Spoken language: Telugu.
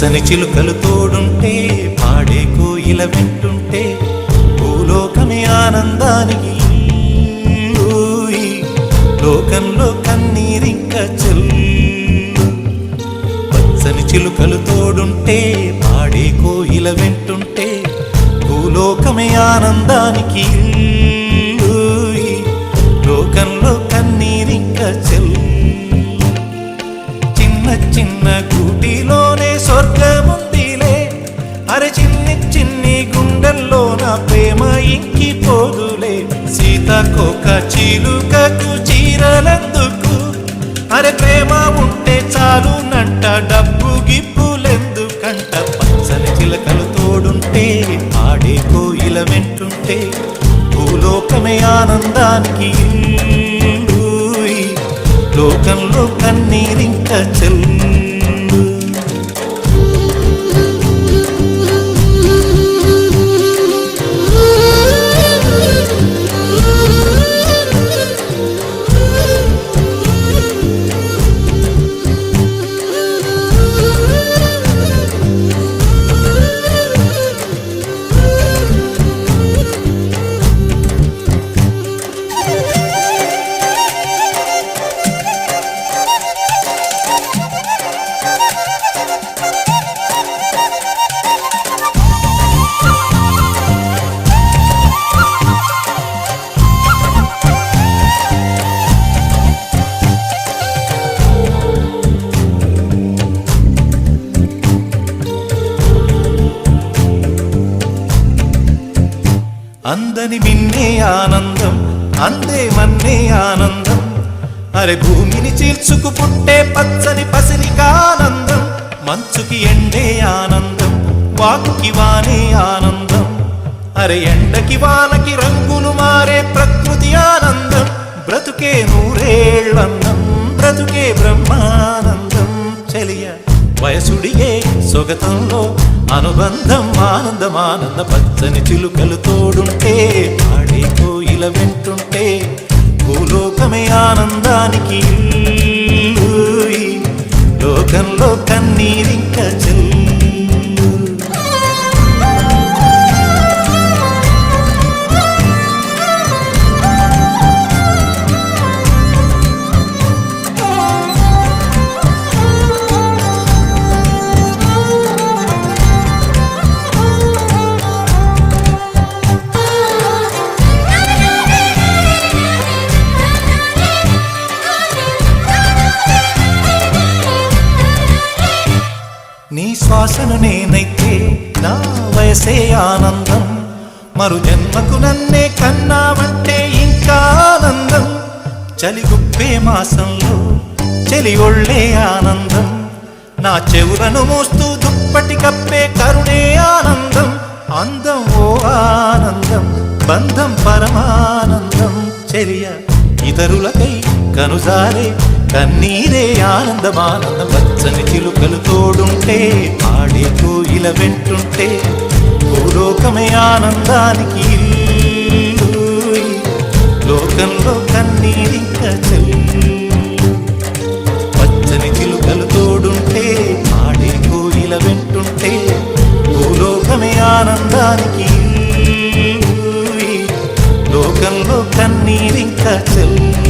పచ్చని చిలుకలు తోడుంటే పాడే కోయిల వింటుంటే భూలోకమే ఆనందానికి లోకంలో కన్నీరింక చెల్లు పచ్చని చిలుకలు తోడుంటే పాడే కోయిల వింటుంటే భూలోకమే ఆనందానికి లోకంలో కన్నీరింక చెల్లు చిన్న చిన్న గూటిలోనే స్వర్గముందిలే అరే చిన్ని చిన్ని గుండెల్లో నా ప్రేమ ఇంకిపోదులే సీతాకోక చిలుకకు చీరలెందుకు అరే ప్రేమ ఉంటే చాలునంట డబ్బు గిప్పులెందుకంట పచ్చని చిలకలు తోడుంటే ఆడే కోయిల వింటుంటే భూలోకమే ఆనందానికి లోకంలో కన్నీరింక చెల్లు అందని మిన్నే ఆనందం అందే మన్నే ఆనందం అరే భూమిని చీల్చుకు పుట్టే పచ్చని పసిరికానందం మంచుకి ఎండే ఆనందం వాకుకి వానే ఆనందం అరే ఎండకి వానకి రంగులు మారే ప్రకృతి ఆనందం బ్రతుకే నూరేళ్ళందం బ్రతుకే బ్రహ్మానందం చెలియ వయసుడిగే సొగతంలో అనుబంధం ఆనందమానంద పచ్చని చిలుకలు తోడుంటే ఆడే కోయిల వింటుంటే భూలోకమే ఆనందానికి లోకంలో కన్నీరింక చెల్లు నీ శ్వాసను నేనైతే నా వయసే ఆనందం మరు జన్మకు నన్నే కన్నావంటే ఇంకా ఆనందం చలిగుప్పే మాసంలో చలి ఒళ్ళే ఆనందం నా చెవులను మోస్తూ దుప్పటి కప్పే కరుణే ఆనందం అందం ఓ ఆనందం బంధం పరమానందం చెలియ ఇతరులకై కనుజారే కన్నీరే ఆనందమానందం పచ్చని చిలుకలు తోడుంటే ఆడే కోయిల వింటుంటే భూలోకమే ఆనందానికి లోకంలో కన్నీరింక చెల్లు పచ్చని చిలుకలు తోడుంటే ఆడే కోయిల వింటుంటే భూలోకమే ఆనందానికి లోకంలో కన్నీరింక చెల్లు